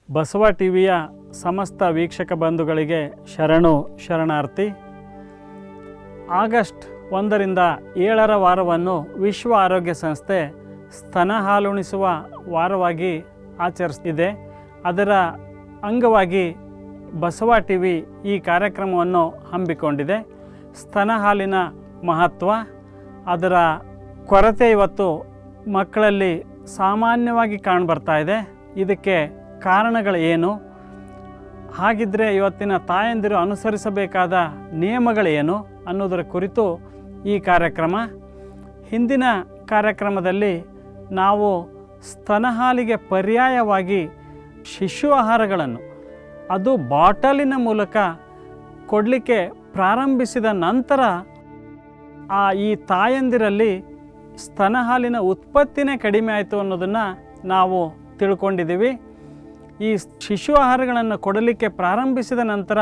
ಬಸವ ಟಿವಿಯ ಸಮಸ್ತ ವೀಕ್ಷಕ ಬಂಧುಗಳಿಗೆ ಶರಣಾರ್ಥಿ. ಆಗಸ್ಟ್ 1ರಿಂದ 7ರ ವಾರವನ್ನು ವಿಶ್ವ ಆರೋಗ್ಯ ಸಂಸ್ಥೆ ಸ್ತನ ಹಾಲುಣಿಸುವ ವಾರವಾಗಿ ಆಚರಿಸ್ತಿದೆ. ಅದರ ಅಂಗವಾಗಿ ಬಸವ ಟಿವಿ ಈ ಕಾರ್ಯಕ್ರಮವನ್ನು ಹಮ್ಮಿಕೊಂಡಿದೆ. ಸ್ತನ ಹಾಲಿನ ಮಹತ್ವ, ಅದರ ಕೊರತೆ ಇವತ್ತು ಮಕ್ಕಳಲ್ಲಿ ಸಾಮಾನ್ಯವಾಗಿ ಕಾಣಬರ್ತಾ ಇದೆ. ಇದಕ್ಕೆ ಕಾರಣಗಳು ಏನು, ಹಾಗಿದ್ದರೆ ಇವತ್ತಿನ ತಾಯಂದಿರು ಅನುಸರಿಸಬೇಕಾದ ನಿಯಮಗಳೇನು ಅನ್ನೋದರ ಕುರಿತು ಈ ಕಾರ್ಯಕ್ರಮ. ಹಿಂದಿನ ಕಾರ್ಯಕ್ರಮದಲ್ಲಿ ನಾವು ಸ್ತನ ಹಾಲಿಗೆ ಪರ್ಯಾಯವಾಗಿ ಶಿಶು ಆಹಾರಗಳನ್ನು ಅದು ಬಾಟಲಿನ ಮೂಲಕ ಕೊಡಲಿಕ್ಕೆ ಪ್ರಾರಂಭಿಸಿದ ನಂತರ ಈ ತಾಯಂದಿರಲ್ಲಿ ಸ್ತನ ಹಾಲಿನ ಉತ್ಪತ್ತಿನೇ ಕಡಿಮೆ ಆಯಿತು ಅನ್ನೋದನ್ನು ನಾವು ತಿಳ್ಕೊಂಡಿದ್ದೀವಿ. ಈ ಶಿಶು ಆಹಾರಗಳನ್ನು ಕೊಡಲಿಕ್ಕೆ ಪ್ರಾರಂಭಿಸಿದ ನಂತರ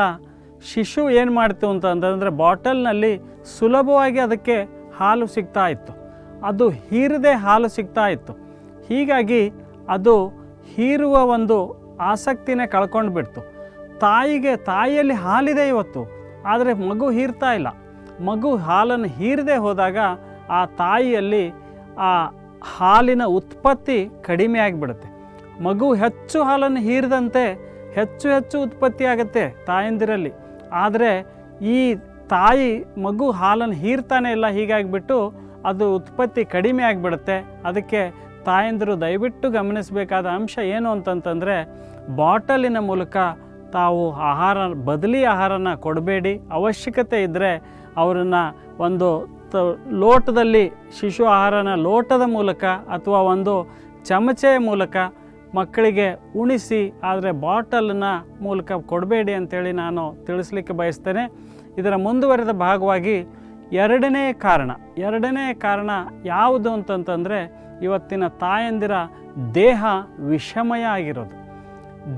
ಶಿಶು ಏನು ಮಾಡ್ತು ಅಂತಂದರೆ ಬಾಟಲ್ನಲ್ಲಿ ಸುಲಭವಾಗಿ ಅದಕ್ಕೆ ಹಾಲು ಸಿಗ್ತಾ ಇತ್ತು, ಅದು ಹೀರದೆ ಹಾಲು ಸಿಗ್ತಾ ಇತ್ತು. ಹೀಗಾಗಿ ಅದು ಹೀರುವ ಒಂದು ಆಸಕ್ತಿನೇ ಕಳ್ಕೊಂಡು ಬಿಡ್ತು. ತಾಯಿಯಲ್ಲಿ ಹಾಲಿದೆ ಇವತ್ತು, ಆದರೆ ಮಗು ಹೀರ್ತಾ ಇಲ್ಲ. ಮಗು ಹಾಲನ್ನು ಹೀರದೆ ಹೋದಾಗ ಆ ತಾಯಿಯಲ್ಲಿ ಆ ಹಾಲಿನ ಉತ್ಪತ್ತಿ ಕಡಿಮೆ ಆಗಿಬಿಡುತ್ತೆ. ಮಗು ಹೆಚ್ಚು ಹಾಲನ್ನು ಹೀರಿದಂತೆ ಹೆಚ್ಚು ಉತ್ಪತ್ತಿ ಆಗುತ್ತೆ ತಾಯಂದಿರಲ್ಲಿ. ಆದರೆ ಈ ತಾಯಿ ಮಗು ಹಾಲನ್ನು ಹೀರ್ತಾನೆ ಇಲ್ಲ, ಹೀಗಾಗಿಬಿಟ್ಟು ಅದು ಉತ್ಪತ್ತಿ ಕಡಿಮೆ ಆಗಿಬಿಡುತ್ತೆ. ಅದಕ್ಕೆ ತಾಯಂದಿರು ದಯವಿಟ್ಟು ಗಮನಿಸಬೇಕಾದ ಅಂಶ ಏನು ಅಂತಂತಂದರೆ, ಬಾಟಲಿನ ಮೂಲಕ ತಾವು ಬದಲಿ ಆಹಾರನ ಕೊಡಬೇಡಿ. ಅವಶ್ಯಕತೆ ಇದ್ದರೆ ಅವರನ್ನು ಒಂದು ಲೋಟದಲ್ಲಿ ಶಿಶು ಆಹಾರನ ಲೋಟದ ಮೂಲಕ ಅಥವಾ ಒಂದು ಚಮಚೆಯ ಮೂಲಕ ಮಕ್ಕಳಿಗೆ ಉಣಿಸಿ, ಆದರೆ ಬಾಟಲನ್ನ ಮೂಲಕ ಕೊಡಬೇಡಿ ಅಂತೇಳಿ ನಾನು ತಿಳಿಸ್ಲಿಕ್ಕೆ ಬಯಸ್ತೇನೆ. ಇದರ ಮುಂದುವರೆದ ಭಾಗವಾಗಿ ಎರಡನೇ ಕಾರಣ ಯಾವುದು ಅಂತಂತಂದರೆ, ಇವತ್ತಿನ ತಾಯಂದಿರ ದೇಹ ವಿಷಮಯ ಆಗಿರೋದು.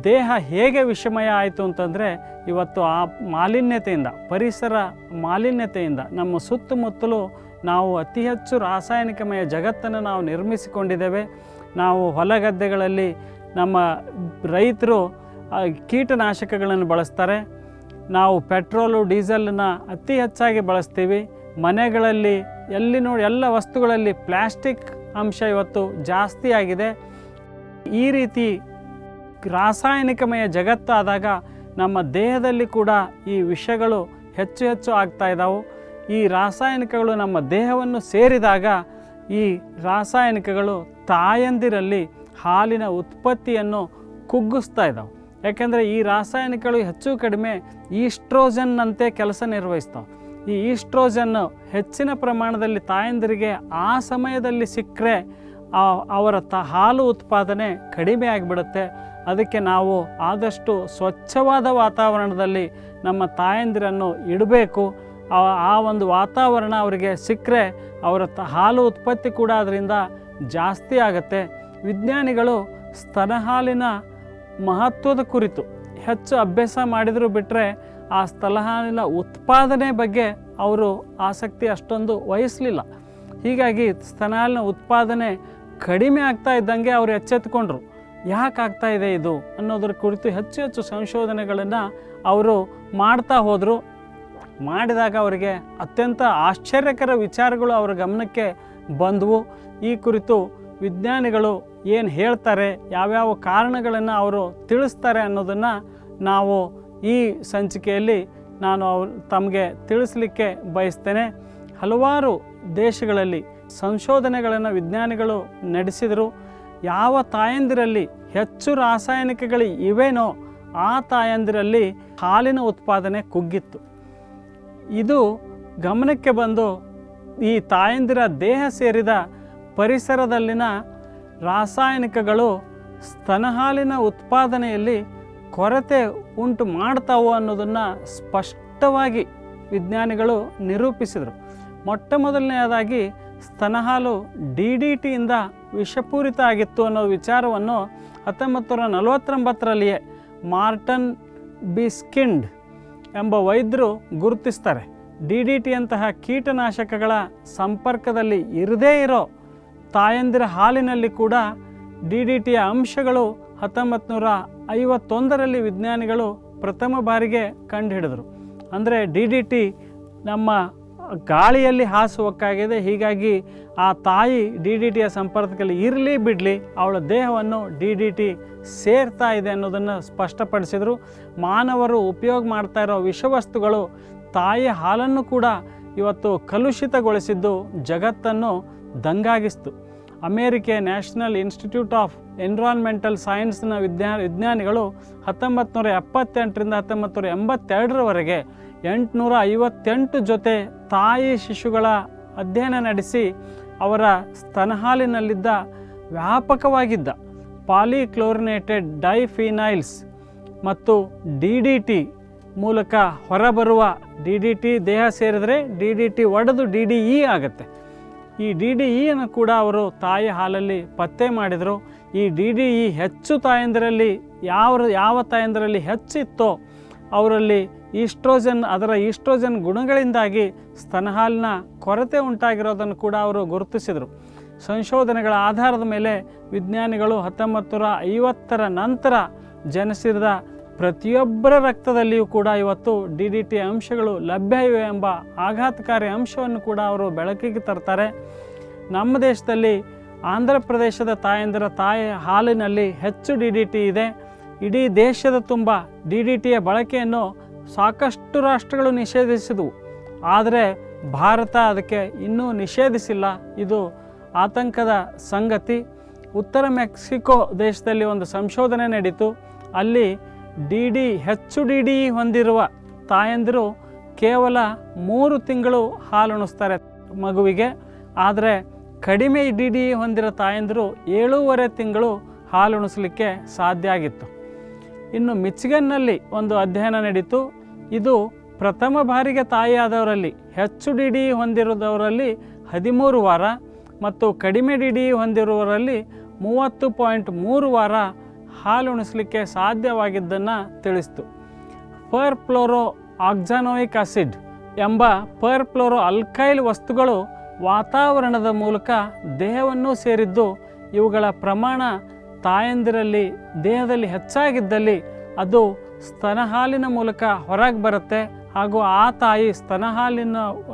ದೇಹ ಹೇಗೆ ವಿಷಮಯ ಆಯಿತು ಅಂತಂದರೆ, ಇವತ್ತು ಆ ಮಾಲಿನ್ಯತೆಯಿಂದ, ಪರಿಸರ ಮಾಲಿನ್ಯತೆಯಿಂದ ನಮ್ಮ ಸುತ್ತಮುತ್ತಲೂ ನಾವು ಅತಿ ಹೆಚ್ಚು ರಾಸಾಯನಿಕಮಯ ಜಗತ್ತನ್ನು ನಾವು ನಿರ್ಮಿಸಿಕೊಂಡಿದ್ದೇವೆ. ನಾವು ಹೊಲಗದ್ದೆಗಳಲ್ಲಿ ನಮ್ಮ ರೈತರು ಕೀಟನಾಶಕಗಳನ್ನು ಬಳಸ್ತಾರೆ. ನಾವು ಪೆಟ್ರೋಲು ಡೀಸೆಲನ್ನು ಅತಿ ಹೆಚ್ಚಾಗಿ ಬಳಸ್ತೀವಿ. ಮನೆಗಳಲ್ಲಿ ಎಲ್ಲ ವಸ್ತುಗಳಲ್ಲಿ ಪ್ಲಾಸ್ಟಿಕ್ ಅಂಶ ಇವತ್ತು ಜಾಸ್ತಿ ಆಗಿದೆ. ಈ ರೀತಿ ರಾಸಾಯನಿಕಮಯ ಜಗತ್ತಾದಾಗ ನಮ್ಮ ದೇಹದಲ್ಲಿ ಕೂಡ ಈ ವಿಷಗಳು ಹೆಚ್ಚು ಆಗ್ತಾ ಇದ್ದಾವೆ. ಈ ರಾಸಾಯನಿಕಗಳು ನಮ್ಮ ದೇಹವನ್ನು ಸೇರಿದಾಗ ಈ ರಾಸಾಯನಿಕಗಳು ತಾಯಂದಿರಲ್ಲಿ ಹಾಲಿನ ಉತ್ಪತ್ತಿಯನ್ನು ಕುಗ್ಗಿಸ್ತಾ ಇದ್ದಾವೆ. ಯಾಕೆಂದರೆ ಈ ರಾಸಾಯನಿಕಗಳು ಹೆಚ್ಚು ಕಡಿಮೆ ಈಸ್ಟ್ರೋಜನ್ನಂತೆ ಕೆಲಸ ನಿರ್ವಹಿಸ್ತಾವೆ. ಈ ಈಸ್ಟ್ರೋಜನ್ನು ಹೆಚ್ಚಿನ ಪ್ರಮಾಣದಲ್ಲಿ ತಾಯಂದಿರಿಗೆ ಆ ಸಮಯದಲ್ಲಿ ಸಿಕ್ಕರೆ ಅವರ ಹಾಲು ಉತ್ಪಾದನೆ ಕಡಿಮೆ ಆಗಿಬಿಡುತ್ತೆ. ಅದಕ್ಕೆ ನಾವು ಆದಷ್ಟು ಸ್ವಚ್ಛವಾದ ವಾತಾವರಣದಲ್ಲಿ ನಮ್ಮ ತಾಯಂದಿರನ್ನು ಇಡಬೇಕು. ಆ ಒಂದು ವಾತಾವರಣ ಅವರಿಗೆ ಸಿಕ್ಕರೆ ಅವರ ಹಾಲು ಉತ್ಪತ್ತಿ ಕೂಡ ಅದರಿಂದ ಜಾಸ್ತಿ ಆಗುತ್ತೆ. ವಿಜ್ಞಾನಿಗಳು ಸ್ತನ ಹಾಲಿನ ಮಹತ್ವದ ಕುರಿತು ಹೆಚ್ಚು ಅಭ್ಯಾಸ ಮಾಡಿದರೂ ಬಿಟ್ಟರೆ ಆ ಸ್ತನ ಹಾಲಿನ ಉತ್ಪಾದನೆ ಬಗ್ಗೆ ಅವರು ಆಸಕ್ತಿ ಅಷ್ಟೊಂದು ವಹಿಸಲಿಲ್ಲ. ಹೀಗಾಗಿ ಸ್ತನ ಹಾಲಿನ ಉತ್ಪಾದನೆ ಕಡಿಮೆ ಆಗ್ತಾ ಇದ್ದಂಗೆ ಅವರು ಎಚ್ಚೆತ್ತುಕೊಂಡ್ರು. ಯಾಕೆ ಆಗ್ತಾ ಇದೆ ಇದು ಅನ್ನೋದ್ರ ಕುರಿತು ಹೆಚ್ಚು ಸಂಶೋಧನೆಗಳನ್ನು ಅವರು ಮಾಡ್ತಾ ಹೋದರು. ಮಾಡಿದಾಗ ಅವರಿಗೆ ಅತ್ಯಂತ ಆಶ್ಚರ್ಯಕರ ವಿಚಾರಗಳು ಅವರ ಗಮನಕ್ಕೆ ಬಂದವು. ಈ ಕುರಿತು ವಿಜ್ಞಾನಿಗಳು ಏನು ಹೇಳ್ತಾರೆ, ಯಾವ್ಯಾವ ಕಾರಣಗಳನ್ನು ಅವರು ತಿಳಿಸ್ತಾರೆ ಅನ್ನೋದನ್ನು ನಾವು ಈ ಸಂಚಿಕೆಯಲ್ಲಿ ನಾನು ತಮಗೆ ತಿಳಿಸಲಿಕ್ಕೆ ಬಯಸ್ತೇನೆ. ಹಲವಾರು ದೇಶಗಳಲ್ಲಿ ಸಂಶೋಧನೆಗಳನ್ನು ವಿಜ್ಞಾನಿಗಳು ನಡೆಸಿದರು. ಯಾವ ತಾಯಂದಿರಲ್ಲಿ ಹೆಚ್ಚು ರಾಸಾಯನಿಕಗಳು ಇವೇನೋ ಆ ತಾಯಂದಿರಲ್ಲಿ ಹಾಲಿನ ಉತ್ಪಾದನೆ ಕುಗ್ಗಿತ್ತು. ಇದು ಗಮನಕ್ಕೆ ಬಂದು ಈ ತಾಯಂದಿರ ದೇಹ ಸೇರಿದ ಪರಿಸರದಲ್ಲಿನ ರಾಸಾಯನಿಕಗಳು ಸ್ತನ ಹಾಲಿನ ಉತ್ಪಾದನೆಯಲ್ಲಿ ಕೊರತೆ ಉಂಟು ಮಾಡ್ತಾವೋ ಅನ್ನೋದನ್ನು ಸ್ಪಷ್ಟವಾಗಿ ವಿಜ್ಞಾನಿಗಳು ನಿರೂಪಿಸಿದರು. ಮೊದಲನೆಯದಾಗಿ ಸ್ತನ ಹಾಲು DDTಯಿಂದ ವಿಷಪೂರಿತ ಆಗಿತ್ತು ಅನ್ನೋ ವಿಚಾರವನ್ನು 1949ರಲ್ಲಿಯೇ ಮಾರ್ಟನ್ ಬಿ ಸ್ಕಿಂಡ್ ಎಂಬ ವೈದ್ಯರು ಗುರುತಿಸ್ತಾರೆ. DDT ಅಂತಹ ಕೀಟನಾಶಕಗಳ ಸಂಪರ್ಕದಲ್ಲಿ ಇರದೇ ಇರೋ ತಾಯಂದಿರ ಹಾಲಿನಲ್ಲಿ ಕೂಡ DDTಯ ಅಂಶಗಳು 1951ರಲ್ಲಿ ವಿಜ್ಞಾನಿಗಳು ಪ್ರಥಮ ಬಾರಿಗೆ ಕಂಡುಹಿಡಿದರು. ಅಂದರೆ DDT ನಮ್ಮ ಗಾಳಿಯಲ್ಲಿ ಹಾಸುವಕ್ಕಾಗಿದೆ. ಹೀಗಾಗಿ ಆ ತಾಯಿ DDTಯ ಸಂಪರ್ಕದಲ್ಲಿ ಇರಲಿ ಬಿಡಲಿ ಅವಳ ದೇಹವನ್ನು DDT ಸೇರ್ತಾ ಇದೆ ಅನ್ನೋದನ್ನು ಸ್ಪಷ್ಟಪಡಿಸಿದರು. ಮಾನವರು ಉಪಯೋಗ ಮಾಡ್ತಾ ಇರೋ ವಿಷವಸ್ತುಗಳು ತಾಯಿಯ ಹಾಲನ್ನು ಕೂಡ ಇವತ್ತು ಕಲುಷಿತಗೊಳಿಸಿದ್ದು ಜಗತ್ತನ್ನು ದಂಗಾಗಿಸ್ತು. ಅಮೇರಿಕೆ ನ್ಯಾಷನಲ್ ಇನ್ಸ್ಟಿಟ್ಯೂಟ್ ಆಫ್ ಎನ್ವಿರಾನ್ಮೆಂಟಲ್ ಸೈನ್ಸ್ನ ವಿಜ್ಞಾನಿಗಳು 1978ರಿಂದ 1982ರವರೆಗೆ 858 ಜೊತೆ ತಾಯಿ ಶಿಶುಗಳ ಅಧ್ಯಯನ ನಡೆಸಿ ಅವರ ಸ್ತನಹಾಲಿನಲ್ಲಿದ್ದ ವ್ಯಾಪಕವಾಗಿದ್ದ ಪಾಲಿಕ್ಲೋರಿನೇಟೆಡ್ ಡೈಫಿನೈಲ್ಸ್ ಮತ್ತು DDT ಮೂಲಕ ಹೊರಬರುವ DDT ದೇಹ ಸೇರಿದರೆ DDT ಒಡೆದು DDE ಆಗುತ್ತೆ. ಈ DDEಯನ್ನು ಕೂಡ ಅವರು ತಾಯಿ ಹಾಲಲ್ಲಿ ಪತ್ತೆ ಮಾಡಿದರು. ಈ DDE ಹೆಚ್ಚು ತಾಯಂದಿರಲ್ಲಿ ಯಾವ ತಾಯಂದಿರಲ್ಲಿ ಹೆಚ್ಚಿತ್ತೋ ಅವರಲ್ಲಿ ಅದರ ಈಸ್ಟ್ರೋಜನ್ ಗುಣಗಳಿಂದಾಗಿ ಸ್ತನಹಾಲಿನ ಕೊರತೆ ಉಂಟಾಗಿರೋದನ್ನು ಕೂಡ ಅವರು ಗುರುತಿಸಿದರು. ಸಂಶೋಧನೆಗಳ ಆಧಾರದ ಮೇಲೆ ವಿಜ್ಞಾನಿಗಳು 1950ರ ನಂತರ ಜನಿಸಿದ ಪ್ರತಿಯೊಬ್ಬರ ರಕ್ತದಲ್ಲಿಯೂ ಕೂಡ ಇವತ್ತು DDT ಅಂಶಗಳು ಲಭ್ಯ ಇವೆ ಎಂಬ ಆಘಾತಕಾರಿ ಅಂಶವನ್ನು ಕೂಡ ಅವರು ಬೆಳಕಿಗೆ ತರ್ತಾರೆ. ನಮ್ಮ ದೇಶದಲ್ಲಿ ಆಂಧ್ರ ಪ್ರದೇಶದ ತಾಯಂದಿರ ಹಾಲಿನಲ್ಲಿ ಹೆಚ್ಚು DDT ಇದೆ. ಇಡೀ ದೇಶದ ತುಂಬ DDTಯ ಬಳಕೆಯನ್ನು ಸಾಕಷ್ಟು ರಾಷ್ಟ್ರಗಳು ನಿಷೇಧಿಸಿದವು. ಆದರೆ ಭಾರತ ಅದಕ್ಕೆ ಇನ್ನೂ ನಿಷೇಧಿಸಿಲ್ಲ. ಇದು ಆತಂಕದ ಸಂಗತಿ. ಉತ್ತರ ಮೆಕ್ಸಿಕೋ ದೇಶದಲ್ಲಿ ಒಂದು ಸಂಶೋಧನೆ ನಡೀತು. ಅಲ್ಲಿ ಹೆಚ್ಚು DDE ಹೊಂದಿರುವ ತಾಯಂದಿರು ಕೇವಲ 3 ತಿಂಗಳು ಹಾಲುಣಿಸ್ತಾರೆ ಮಗುವಿಗೆ. ಆದರೆ ಕಡಿಮೆ DDE ಹೊಂದಿರೋ ತಾಯಂದಿರು 7.5 ತಿಂಗಳು ಹಾಲುಣಿಸಲಿಕ್ಕೆ ಸಾಧ್ಯ ಆಗಿತ್ತು. ಇನ್ನು ಮಿಚಿಗನ್ನಲ್ಲಿ ಒಂದು ಅಧ್ಯಯನ ನಡೀತು. ಇದು ಪ್ರಥಮ ಬಾರಿಗೆ ತಾಯಿಯಾದವರಲ್ಲಿ ಹೆಚ್ಚು DDE ಹೊಂದಿರೋದವರಲ್ಲಿ 13 ವಾರ ಮತ್ತು ಕಡಿಮೆ DDE ಹೊಂದಿರುವವರಲ್ಲಿ 30.3 ವಾರ ಹಾಲುಣಿಸಲಿಕ್ಕೆ ಸಾಧ್ಯವಾಗಿದ್ದನ್ನು ತಿಳಿಸಿತು. ಪರ್ಫ್ಲೋರೋ ಆಕ್ಸಾನೋಯಿಕ್ ಆಸಿಡ್ ಎಂಬ ಪರ್ಫ್ಲೋರೋ ಅಲ್ಕೈಲ್ ವಸ್ತುಗಳು ವಾತಾವರಣದ ಮೂಲಕ ದೇಹವನ್ನು ಸೇರಿದ್ದು ಇವುಗಳ ಪ್ರಮಾಣ ತಾಯಂದಿರಲ್ಲಿ ದೇಹದಲ್ಲಿ ಹೆಚ್ಚಾಗಿದ್ದಲ್ಲಿ ಅದು ಸ್ತನಹಾಲಿನ ಮೂಲಕ ಹೊರಗೆ ಬರುತ್ತೆ. ಹಾಗೂ ಆ ತಾಯಿ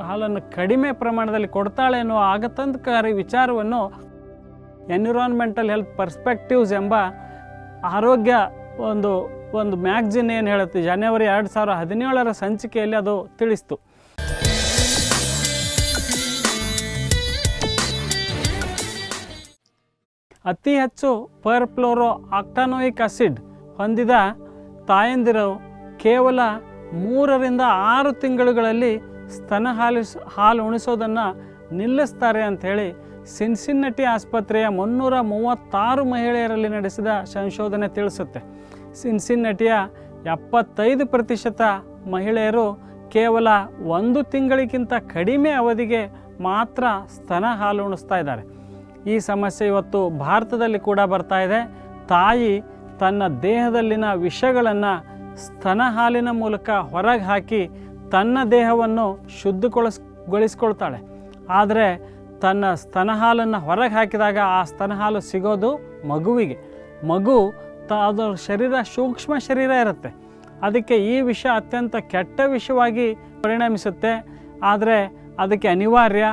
ಹಾಲನ್ನು ಕಡಿಮೆ ಪ್ರಮಾಣದಲ್ಲಿ ಕೊಡ್ತಾಳೆ ಅನ್ನೋ ಆಘಾತಕಾರಿ ವಿಚಾರವನ್ನು ಎನ್ವಿರಾನ್ಮೆಂಟಲ್ ಹೆಲ್ತ್ ಪರ್ಸ್ಪೆಕ್ಟಿವ್ಸ್ ಎಂಬ ಆರೋಗ್ಯ ಒಂದು ಮ್ಯಾಗ್ಜಿನ್ ಏನು ಹೇಳುತ್ತೆ, ಜನವರಿ 2017ರ ಸಂಚಿಕೆಯಲ್ಲಿ ಅದು ತಿಳಿಸ್ತು. ಅತಿ ಹೆಚ್ಚು ಪರ್ಫ್ಲೋರೋ ಆಕ್ಟಾನೋಯಿಕ್ ಆಸಿಡ್ ಹೊಂದಿದ ತಾಯಂದಿರು ಕೇವಲ 3 ರಿಂದ 6 ತಿಂಗಳುಗಳಲ್ಲಿ ಹಾಲು ಉಣಿಸೋದನ್ನು ನಿಲ್ಲಿಸ್ತಾರೆ ಅಂಥೇಳಿ ಸಿನ್ಸಿನ್ನಟಿ ಆಸ್ಪತ್ರೆಯ 336 ಮಹಿಳೆಯರಲ್ಲಿ ನಡೆಸಿದ ಸಂಶೋಧನೆ ತಿಳಿಸುತ್ತೆ. ಸಿನ್ಸಿನ್ನಟಿಯ 75% ಮಹಿಳೆಯರು ಕೇವಲ 1 ತಿಂಗಳಿಗಿಂತ ಕಡಿಮೆ ಅವಧಿಗೆ ಮಾತ್ರ ಹಾಲು ಉಣಿಸ್ತಾ ಇದ್ದಾರೆ. ಈ ಸಮಸ್ಯೆ ಇವತ್ತು ಭಾರತದಲ್ಲಿ ಕೂಡ ಬರ್ತಾ ಇದೆ. ತಾಯಿ ತನ್ನ ದೇಹದಲ್ಲಿನ ವಿಷಗಳನ್ನು ಹಾಲಿನ ಮೂಲಕ ಹೊರಗೆ ಹಾಕಿ ತನ್ನ ದೇಹವನ್ನು ಶುದ್ಧಗೊಳಿಸ್ಕೊಳ್ತಾಳೆ. ಆದರೆ ತನ್ನ ಹಾಲನ್ನು ಹೊರಗೆ ಹಾಕಿದಾಗ ಆ ಹಾಲು ಸಿಗೋದು ಮಗುವಿಗೆ. ಅದರ ಶರೀರ ಸೂಕ್ಷ್ಮ ಶರೀರ ಇರುತ್ತೆ. ಅದಕ್ಕೆ ಈ ವಿಷ ಅತ್ಯಂತ ಕೆಟ್ಟ ವಿಷವಾಗಿ ಪರಿಣಮಿಸುತ್ತೆ. ಆದರೆ ಅದಕ್ಕೆ ಅನಿವಾರ್ಯ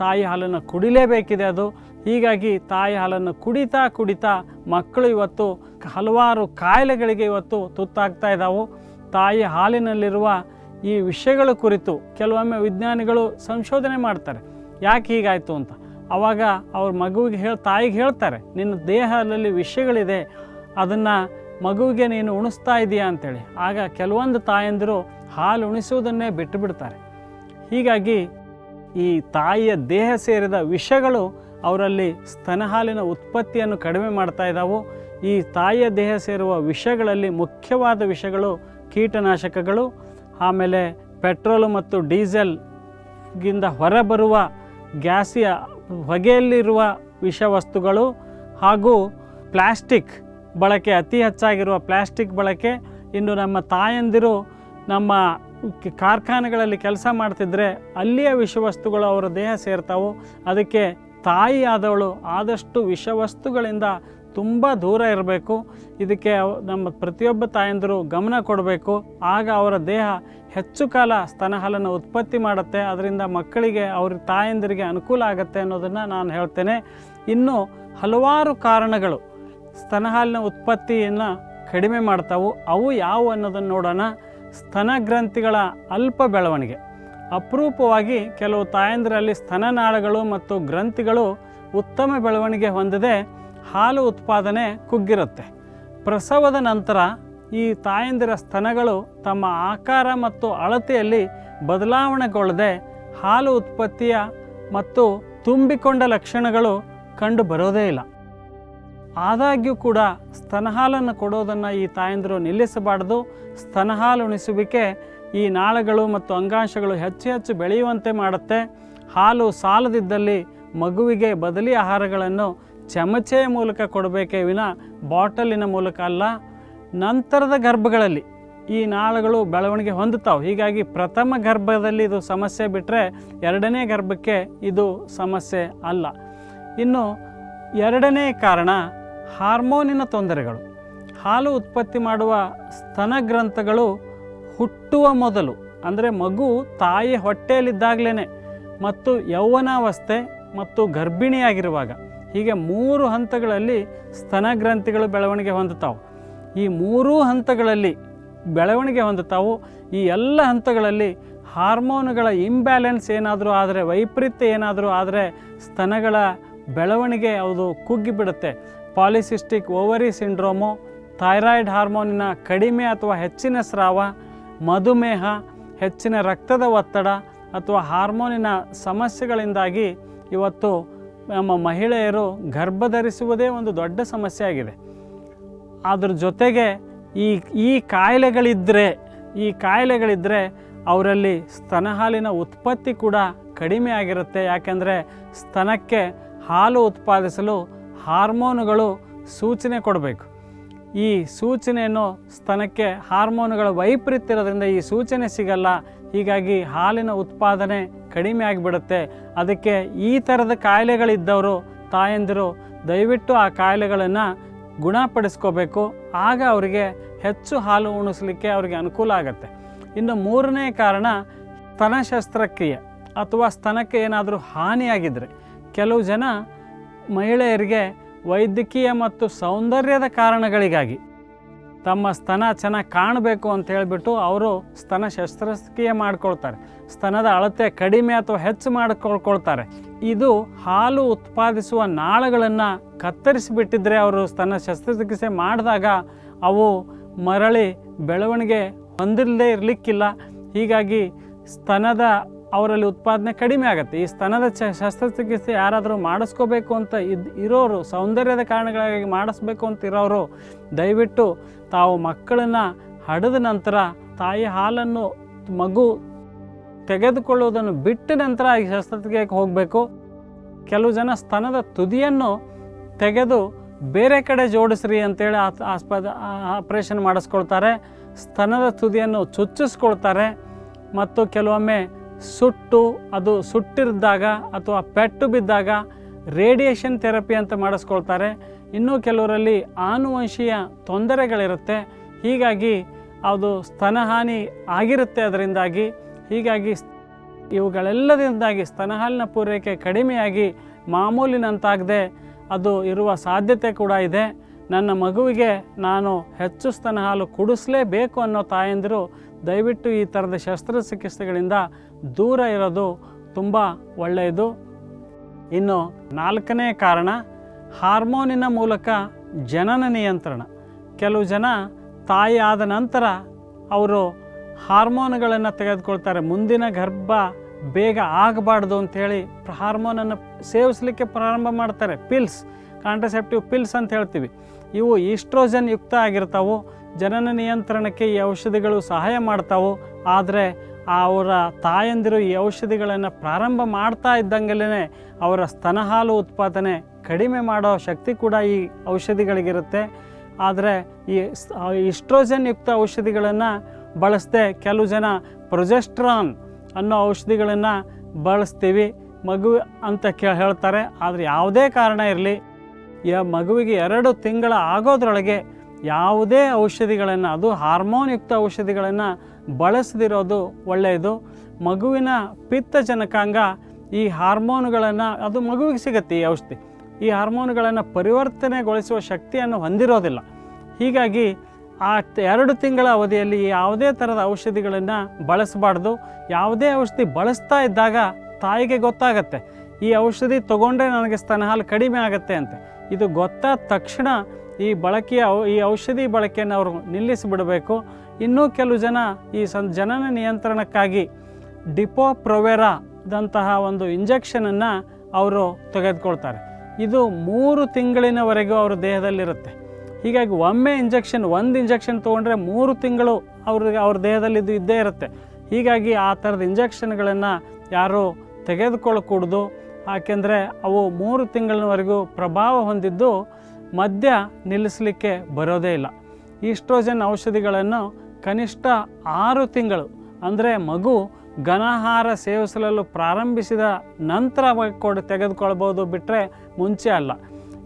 ತಾಯಿ ಹಾಲನ್ನು ಕುಡಿಲೇಬೇಕಿದೆ ಅದು. ಹೀಗಾಗಿ ತಾಯಿ ಹಾಲನ್ನು ಕುಡಿತಾ ಮಕ್ಕಳು ಇವತ್ತು ಹಲವಾರು ಕಾಯಿಲೆಗಳಿಗೆ ಇವತ್ತು ತುತ್ತಾಗ್ತಾ ಇದ್ದಾವೆ. ತಾಯಿ ಹಾಲಿನಲ್ಲಿರುವ ಈ ವಿಷಯಗಳ ಕುರಿತು ಕೆಲವೊಮ್ಮೆ ವಿಜ್ಞಾನಿಗಳು ಸಂಶೋಧನೆ ಮಾಡ್ತಾರೆ, ಯಾಕೆ ಹೀಗಾಯಿತು ಅಂತ. ಆವಾಗ ಅವ್ರ ತಾಯಿಗೆ ಹೇಳ್ತಾರೆ, ನಿನ್ನ ದೇಹದಲ್ಲಿ ವಿಷಯಗಳಿದೆ, ಅದನ್ನು ಮಗುವಿಗೆ ನೀನು ಉಣಿಸ್ತಾ ಇದೆಯಾ ಅಂತೇಳಿ. ಆಗ ಕೆಲವೊಂದು ತಾಯಂದಿರು ಹಾಲು ಉಣಿಸುವುದನ್ನೇ ಬಿಟ್ಟು ಬಿಡ್ತಾರೆ. ಹೀಗಾಗಿ ಈ ತಾಯಿಯ ದೇಹ ಸೇರಿದ ವಿಷಗಳು ಅವರಲ್ಲಿ ಹಾಲಿನ ಉತ್ಪತ್ತಿಯನ್ನು ಕಡಿಮೆ ಮಾಡ್ತಾ ಇದ್ದಾವೆ. ಈ ತಾಯಿಯ ದೇಹ ಸೇರುವ ವಿಷಗಳಲ್ಲಿ ಮುಖ್ಯವಾದ ವಿಷಗಳು ಕೀಟನಾಶಕಗಳು, ಆಮೇಲೆ ಪೆಟ್ರೋಲು ಮತ್ತು ಡೀಸೆಲ್ಗಿಂದ ಹೊರಬರುವ ಗ್ಯಾಸಿಯ ಹೊಗೆಯಲ್ಲಿರುವ ವಿಷವಸ್ತುಗಳು, ಹಾಗೂ ಪ್ಲಾಸ್ಟಿಕ್ ಬಳಕೆ, ಅತಿ ಹೆಚ್ಚಾಗಿರುವ ಪ್ಲಾಸ್ಟಿಕ್ ಬಳಕೆ. ಇನ್ನು ನಮ್ಮ ತಾಯಂದಿರು ನಮ್ಮ ಕಾರ್ಖಾನೆಗಳಲ್ಲಿ ಕೆಲಸ ಮಾಡ್ತಿದ್ರೆ ಅಲ್ಲಿಯ ವಿಷವಸ್ತುಗಳು ಅವರ ದೇಹ ಸೇರ್ತಾವೆ. ಅದಕ್ಕೆ ತಾಯಿ ಆದವಳು ಆದಷ್ಟು ವಿಷವಸ್ತುಗಳಿಂದ ತುಂಬ ದೂರ ಇರಬೇಕು. ಇದಕ್ಕೆ ನಮ್ಮ ಪ್ರತಿಯೊಬ್ಬ ತಾಯಂದಿರು ಗಮನ ಕೊಡಬೇಕು. ಆಗ ಅವರ ದೇಹ ಹೆಚ್ಚು ಕಾಲ ಸ್ತನ ಹಾಲನ್ನು ಉತ್ಪತ್ತಿ ಮಾಡುತ್ತೆ. ಅದರಿಂದ ಮಕ್ಕಳಿಗೆ ಅವ್ರ ತಾಯಂದಿರಿಗೆ ಅನುಕೂಲ ಆಗುತ್ತೆ ಅನ್ನೋದನ್ನು ನಾನು ಹೇಳ್ತೇನೆ. ಇನ್ನು ಹಲವಾರು ಕಾರಣಗಳು ಸ್ತನ ಹಾಲಿನ ಉತ್ಪತ್ತಿಯನ್ನು ಕಡಿಮೆ ಮಾಡ್ತಾವು. ಅವು ಯಾವುವು ಅನ್ನೋದನ್ನು ನೋಡೋಣ. ಸ್ತನ ಗ್ರಂಥಿಗಳ ಅಲ್ಪ ಬೆಳವಣಿಗೆ. ಅಪರೂಪವಾಗಿ ಕೆಲವು ತಾಯಂದಿರಲ್ಲಿ ಸ್ತನನಾಳಗಳು ಮತ್ತು ಗ್ರಂಥಿಗಳು ಉತ್ತಮ ಬೆಳವಣಿಗೆ ಹೊಂದದೆ ಹಾಲು ಉತ್ಪಾದನೆ ಕುಗ್ಗಿರುತ್ತೆ. ಪ್ರಸವದ ನಂತರ ಈ ತಾಯಂದಿರ ಸ್ತನಗಳು ತಮ್ಮ ಆಕಾರ ಮತ್ತು ಅಳತೆಯಲ್ಲಿ ಬದಲಾವಣೆಗೊಳ್ಳದೆ ಹಾಲು ಉತ್ಪತ್ತಿಯ ಮತ್ತು ತುಂಬಿಕೊಂಡ ಲಕ್ಷಣಗಳು ಕಂಡು ಬರೋದೇ ಇಲ್ಲ. ಆದಾಗ್ಯೂ ಕೂಡ ಸ್ತನ ಹಾಲನ್ನು ಕೊಡೋದನ್ನು ಈ ತಾಯಂದಿರು ನಿಲ್ಲಿಸಬಾರ್ದು. ಸ್ತನ ಹಾಲು ಉಣಿಸುವಿಕೆ ಈ ನಾಳಗಳು ಮತ್ತು ಅಂಗಾಂಶಗಳು ಹೆಚ್ಚು ಹೆಚ್ಚು ಬೆಳೆಯುವಂತೆ ಮಾಡುತ್ತೆ. ಹಾಲು ಸಾಲದಿದ್ದಲ್ಲಿ ಮಗುವಿಗೆ ಬದಲಿ ಆಹಾರಗಳನ್ನು ಚಮಚೆಯ ಮೂಲಕ ಕೊಡಬೇಕೇ ವಿನ ಬಾಟಲಿನ ಮೂಲಕ ಅಲ್ಲ. ನಂತರದ ಗರ್ಭಗಳಲ್ಲಿ ಈ ನಾಳಗಳು ಬೆಳವಣಿಗೆ ಹೊಂದುತ್ತಾವೆ. ಹೀಗಾಗಿ ಪ್ರಥಮ ಗರ್ಭದಲ್ಲಿ ಇದು ಸಮಸ್ಯೆ ಬಿಟ್ಟರೆ ಎರಡನೇ ಗರ್ಭಕ್ಕೆ ಇದು ಸಮಸ್ಯೆ ಅಲ್ಲ. ಇನ್ನು ಎರಡನೇ ಕಾರಣ ಹಾರ್ಮೋನಿನ ತೊಂದರೆಗಳು. ಹಾಲು ಉತ್ಪತ್ತಿ ಮಾಡುವ ಸ್ತನಗ್ರಂಥಗಳು ಹುಟ್ಟುವ ಮೊದಲು ಅಂದರೆ ಮಗು ತಾಯಿ ಹೊಟ್ಟೆಯಲ್ಲಿದ್ದಾಗಲೇ ಮತ್ತು ಯೌವನಾವಸ್ಥೆ ಮತ್ತು ಗರ್ಭಿಣಿಯಾಗಿರುವಾಗ ಹೀಗೆ 3 ಹಂತಗಳಲ್ಲಿ ಸ್ತನಗ್ರಂಥಿಗಳು ಬೆಳವಣಿಗೆ ಹೊಂದುತ್ತಾವೆ. ಈ 3 ಹಂತಗಳಲ್ಲಿ ಬೆಳವಣಿಗೆ ಹೊಂದುತ್ತಾವು. ಈ ಎಲ್ಲ ಹಂತಗಳಲ್ಲಿ ಹಾರ್ಮೋನುಗಳ ಇಂಬ್ಯಾಲೆನ್ಸ್ ಏನಾದರೂ ಆದರೆ, ವೈಪರೀತ್ಯ ಏನಾದರೂ ಆದರೆ ಸ್ತನಗಳ ಬೆಳವಣಿಗೆ ಅದು ಕುಗ್ಗಿಬಿಡುತ್ತೆ. ಪಾಲಿಸಿಸ್ಟಿಕ್ ಓವರಿ ಸಿಂಡ್ರೋಮು, ಥೈರಾಯ್ಡ್ ಹಾರ್ಮೋನಿನ ಕಡಿಮೆ ಅಥವಾ ಹೆಚ್ಚಿನ ಸ್ರಾವ, ಮಧುಮೇಹ, ಹೆಚ್ಚಿನ ರಕ್ತದ ಒತ್ತಡ ಅಥವಾ ಹಾರ್ಮೋನಿನ ಸಮಸ್ಯೆಗಳಿಂದಾಗಿ ಇವತ್ತು ನಮ್ಮ ಮಹಿಳೆಯರು ಗರ್ಭಧರಿಸುವುದೇ ಒಂದು ದೊಡ್ಡ ಸಮಸ್ಯೆ ಆಗಿದೆ. ಅದ್ರ ಜೊತೆಗೆ ಈ ಕಾಯಿಲೆಗಳಿದ್ದರೆ ಅವರಲ್ಲಿ ಸ್ತನ ಹಾಲಿನ ಉತ್ಪತ್ತಿ ಕೂಡ ಕಡಿಮೆ ಆಗಿರುತ್ತೆ. ಯಾಕೆಂದರೆ ಸ್ತನಕ್ಕೆ ಹಾಲು ಉತ್ಪಾದಿಸಲು ಹಾರ್ಮೋನುಗಳು ಸೂಚನೆ ಕೊಡಬೇಕು. ಈ ಸೂಚನೆಯನ್ನು ಸ್ತನಕ್ಕೆ ಹಾರ್ಮೋನುಗಳ ವೈಪರೀತ್ಯ ಇರೋದ್ರಿಂದ ಈ ಸೂಚನೆ ಸಿಗಲ್ಲ. ಹೀಗಾಗಿ ಹಾಲಿನ ಉತ್ಪಾದನೆ ಕಡಿಮೆ ಆಗಿಬಿಡುತ್ತೆ. ಅದಕ್ಕೆ ಈ ಥರದ ಕಾಯಿಲೆಗಳಿದ್ದವರು ತಾಯಂದಿರು ದಯವಿಟ್ಟು ಆ ಕಾಯಿಲೆಗಳನ್ನು ಗುಣಪಡಿಸ್ಕೋಬೇಕು. ಆಗ ಅವರಿಗೆ ಹೆಚ್ಚು ಹಾಲು ಉಣಿಸಲಿಕ್ಕೆ ಅವರಿಗೆ ಅನುಕೂಲ ಆಗುತ್ತೆ. ಇನ್ನು 3ನೇ ಕಾರಣ ಸ್ತನ ಶಸ್ತ್ರಕ್ರಿಯೆ ಅಥವಾ ಸ್ತನಕ್ಕೆ ಏನಾದರೂ ಹಾನಿಯಾಗಿದ್ದರೆ. ಕೆಲವು ಜನ ಮಹಿಳೆಯರಿಗೆ ವೈದ್ಯಕೀಯ ಮತ್ತು ಸೌಂದರ್ಯದ ಕಾರಣಗಳಿಗಾಗಿ ತಮ್ಮ ಸ್ತನ ಚೆನ್ನಾಗಿ ಕಾಣಬೇಕು ಅಂತ ಹೇಳಿಬಿಟ್ಟು ಅವರು ಸ್ತನ ಶಸ್ತ್ರಕ್ರಿಯೆ ಮಾಡ್ಕೊಳ್ತಾರೆ. ಸ್ತನದ ಅಳತೆ ಕಡಿಮೆ ಅಥವಾ ಹೆಚ್ಚು ಮಾಡಿಕೊಳ್ತಾರೆ. ಇದು ಹಾಲು ಉತ್ಪಾದಿಸುವ ನಾಳಗಳನ್ನು ಕತ್ತರಿಸಿಬಿಟ್ಟಿದ್ರೆ ಅವರು ಸ್ತನ ಶಸ್ತ್ರಚಿಕಿತ್ಸೆ ಮಾಡಿದಾಗ ಅವು ಮರಳಿ ಬೆಳವಣಿಗೆ ಹೊಂದಿಲ್ಲದೆ ಇರಲಿಕ್ಕಿಲ್ಲ. ಹೀಗಾಗಿ ಸ್ತನದ ಅವರಲ್ಲಿ ಉತ್ಪಾದನೆ ಕಡಿಮೆ ಆಗುತ್ತೆ. ಈ ಸ್ತನದ ಶಸ್ತ್ರಚಿಕಿತ್ಸೆ ಯಾರಾದರೂ ಮಾಡಿಸ್ಕೋಬೇಕು ಅಂತ ಇರೋರು, ಸೌಂದರ್ಯದ ಕಾರಣಗಳಿಗಾಗಿ ಮಾಡಿಸ್ಬೇಕು ಅಂತ ಇರೋರು ದಯವಿಟ್ಟು ತಾವು ಮಕ್ಕಳನ್ನು ಹಡಿದ ನಂತರ ತಾಯಿ ಹಾಲನ್ನು ಮಗು ತೆಗೆದುಕೊಳ್ಳುವುದನ್ನು ಬಿಟ್ಟ ನಂತರ ಈ ಶಸ್ತ್ರಚಿಕಿತ್ಸೆಗೆ ಹೋಗಬೇಕು. ಕೆಲವು ಜನ ಸ್ತನದ ತುದಿಯನ್ನು ತೆಗೆದು ಬೇರೆ ಕಡೆ ಜೋಡಿಸ್ರಿ ಅಂತೇಳಿ ಆಪರೇಷನ್ ಮಾಡಿಸ್ಕೊಳ್ತಾರೆ. ಸ್ತನದ ತುದಿಯನ್ನು ಚುಚ್ಚಿಸ್ಕೊಳ್ತಾರೆ. ಮತ್ತು ಕೆಲವೊಮ್ಮೆ ಅದು ಸುಟ್ಟಿರಿದ್ದಾಗ ಅಥವಾ ಪೆಟ್ಟು ಬಿದ್ದಾಗ ರೇಡಿಯೇಷನ್ ಥೆರಪಿ ಅಂತ ಮಾಡಿಸ್ಕೊಳ್ತಾರೆ. ಇನ್ನೂ ಕೆಲವರಲ್ಲಿ ಆನುವಂಶೀಯ ತೊಂದರೆಗಳಿರುತ್ತೆ. ಹೀಗಾಗಿ ಅದು ಸ್ತನಹಾನಿ ಆಗಿರುತ್ತೆ. ಹೀಗಾಗಿ ಇವುಗಳೆಲ್ಲದಿಂದಾಗಿ ಸ್ತನಹಾಲಿನ ಪೂರೈಕೆ ಕಡಿಮೆಯಾಗಿ ಮಾಮೂಲಿನಂತಾಗದೆ ಅದು ಇರುವ ಸಾಧ್ಯತೆ ಕೂಡ ಇದೆ. ನನ್ನ ಮಗುವಿಗೆ ನಾನು ಹೆಚ್ಚು ಸ್ತನ ಹಾಲು ಕುಡಿಸಲೇಬೇಕು ಅನ್ನೋ ತಾಯಂದಿರು ದಯವಿಟ್ಟು ಈ ಥರದ ಶಸ್ತ್ರಚಿಕಿತ್ಸೆಗಳಿಂದ ದೂರ ಇರೋದು ತುಂಬ ಒಳ್ಳೆಯದು. ಇನ್ನು 4ನೇ ಕಾರಣ ಹಾರ್ಮೋನಿನ ಮೂಲಕ ಜನನ ನಿಯಂತ್ರಣ. ಕೆಲವು ಜನ ತಾಯಿ ಆದ ನಂತರ ಅವರು ಹಾರ್ಮೋನುಗಳನ್ನು ತೆಗೆದುಕೊಳ್ತಾರೆ. ಮುಂದಿನ ಗರ್ಭ ಬೇಗ ಆಗಬಾರ್ದು ಅಂಥೇಳಿ ಹಾರ್ಮೋನನ್ನು ಸೇವಿಸಲಿಕ್ಕೆ ಪ್ರಾರಂಭ ಮಾಡ್ತಾರೆ. ಪಿಲ್ಸ್, ಕಾಂಟ್ರಸೆಪ್ಟಿವ್ ಪಿಲ್ಸ್ ಅಂತ ಹೇಳ್ತೀವಿ. ಇವು ಈಸ್ಟ್ರೋಜನ್ ಯುಕ್ತ ಆಗಿರ್ತಾವೆ. ಜನನ ನಿಯಂತ್ರಣಕ್ಕೆ ಈ ಔಷಧಿಗಳು ಸಹಾಯ ಮಾಡ್ತಾವೆ. ಆದರೆ ಅವರ ತಾಯಂದಿರು ಈ ಔಷಧಿಗಳನ್ನು ಪ್ರಾರಂಭ ಮಾಡ್ತಾ ಇದ್ದಂಗೆಲೇ ಅವರ ಸ್ತನ ಹಾಲು ಉತ್ಪಾದನೆ ಕಡಿಮೆ ಮಾಡೋ ಶಕ್ತಿ ಕೂಡ ಈ ಔಷಧಿಗಳಿಗಿರುತ್ತೆ. ಆದರೆ ಈ ಈಸ್ಟ್ರೋಜನ್ ಯುಕ್ತ ಔಷಧಿಗಳನ್ನು ಬಳಸದೆ ಕೆಲವು ಜನ ಪ್ರೊಜೆಸ್ಟ್ರಾನ್ ಅನ್ನೋ ಔಷಧಿಗಳನ್ನು ಬಳಸ್ತೀವಿ ಮಗು ಅಂತ ಹೇಳ್ತಾರೆ. ಆದರೆ ಯಾವುದೇ ಕಾರಣ ಇರಲಿ, ಮಗುವಿಗೆ 2 ತಿಂಗಳ ಆಗೋದ್ರೊಳಗೆ ಯಾವುದೇ ಔಷಧಿಗಳನ್ನು, ಅದು ಹಾರ್ಮೋನ್ಯುಕ್ತ ಔಷಧಿಗಳನ್ನು ಬಳಸದಿರೋದು ಒಳ್ಳೆಯದು. ಮಗುವಿನ ಪಿತ್ತಜನಕಾಂಗ ಈ ಹಾರ್ಮೋನುಗಳನ್ನು, ಅದು ಮಗುವಿಗೆ ಸಿಗುತ್ತೆ ಈ ಔಷಧಿ, ಈ ಹಾರ್ಮೋನುಗಳನ್ನು ಪರಿವರ್ತನೆಗೊಳಿಸುವ ಶಕ್ತಿಯನ್ನು ಹೊಂದಿರೋದಿಲ್ಲ. ಹೀಗಾಗಿ ಆ 2 ತಿಂಗಳ ಅವಧಿಯಲ್ಲಿ ಯಾವುದೇ ಥರದ ಔಷಧಿಗಳನ್ನು ಬಳಸಬಾರ್ದು. ಯಾವುದೇ ಔಷಧಿ ಬಳಸ್ತಾ ಇದ್ದಾಗ ತಾಯಿಗೆ ಗೊತ್ತಾಗತ್ತೆ, ಈ ಔಷಧಿ ತೊಗೊಂಡ್ರೆ ನನಗೆ ಸ್ತನ ಹಾಲು ಕಡಿಮೆ ಆಗುತ್ತೆ ಅಂತ. ಇದು ಗೊತ್ತಾದ ತಕ್ಷಣ ಈ ಔಷಧಿ ಬಳಕೆಯನ್ನು ಅವರು ನಿಲ್ಲಿಸಿಬಿಡಬೇಕು. ಇನ್ನೂ ಕೆಲವು ಜನ ಈ ಜನನ ನಿಯಂತ್ರಣಕ್ಕಾಗಿ ಡಿಪೋ-ಪ್ರೊವೆರಾದಂತಹ ಒಂದು ಇಂಜೆಕ್ಷನನ್ನು ಅವರು ತೆಗೆದುಕೊಳ್ತಾರೆ. ಇದು 3 ತಿಂಗಳಿನವರೆಗೂ ಅವರ ದೇಹದಲ್ಲಿರುತ್ತೆ. ಹೀಗಾಗಿ ಒಮ್ಮೆ ಒಂದು ಇಂಜೆಕ್ಷನ್ ತೊಗೊಂಡ್ರೆ 3 ತಿಂಗಳು ಅವ್ರ ದೇಹದಲ್ಲಿ ಇದು ಇದ್ದೇ ಇರುತ್ತೆ. ಹೀಗಾಗಿ ಆ ಥರದ ಇಂಜೆಕ್ಷನ್ಗಳನ್ನು ಯಾರು ತೆಗೆದುಕೊಳ್ಳಕೂಡ್ದು. ಯಾಕೆಂದರೆ ಅವು 3 ತಿಂಗಳಿನವರೆಗೂ ಪ್ರಭಾವ ಹೊಂದಿದ್ದು ಮಧ್ಯ ನಿಲ್ಲಿಸಲಿಕ್ಕೆ ಬರೋದೇ ಇಲ್ಲ. ಈಸ್ಟ್ರೋಜನ್ ಔಷಧಿಗಳನ್ನು ಕನಿಷ್ಠ 6 ತಿಂಗಳು, ಅಂದರೆ ಮಗು ಘನಾಹಾರ ಸೇವಿಸಲು ಪ್ರಾರಂಭಿಸಿದ ನಂತರ ತೆಗೆದುಕೊಳ್ಬೋದು, ಬಿಟ್ಟರೆ ಮುಂಚೆ ಅಲ್ಲ.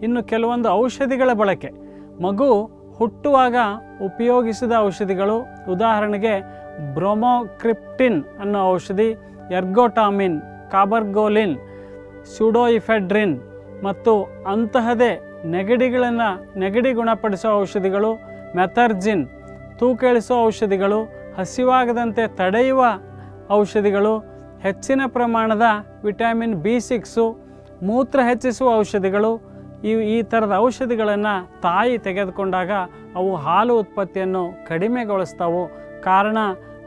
ಇನ್ನು ಕೆಲವೊಂದು ಔಷಧಿಗಳ ಬಳಕೆ, ಮಗು ಹುಟ್ಟುವಾಗ ಉಪಯೋಗಿಸಿದ ಔಷಧಿಗಳು, ಉದಾಹರಣೆಗೆ ಬ್ರೋಮೋಕ್ರಿಪ್ಟಿನ್ ಅನ್ನೋ ಔಷಧಿ, ಎರ್ಗೋಟಾಮಿನ್, ಕಾರ್ಬರ್ಗೋಲಿನ್, ಸ್ಯೂಡೋಇಫೆಡ್ರಿನ್ ಮತ್ತು ಅಂತಹದೇ ನೆಗಡಿ ಗುಣಪಡಿಸೋ ಔಷಧಿಗಳು, ಮೆಥರ್ಜಿನ್, ತೂಕ ಇಳಿಸೋ ಔಷಧಿಗಳು, ಹಸಿವಾಗದಂತೆ ತಡೆಯುವ ಔಷಧಿಗಳು, ಹೆಚ್ಚಿನ ಪ್ರಮಾಣದ ವಿಟಮಿನ್ B6, ಮೂತ್ರ ಹೆಚ್ಚಿಸುವ ಔಷಧಿಗಳು, ಈ ಥರದ ಔಷಧಿಗಳನ್ನು ತಾಯಿ ತೆಗೆದುಕೊಂಡಾಗ ಅವು ಹಾಲು ಉತ್ಪತ್ತಿಯನ್ನು ಕಡಿಮೆಗೊಳಿಸ್ತಾವೆ. ಕಾರಣ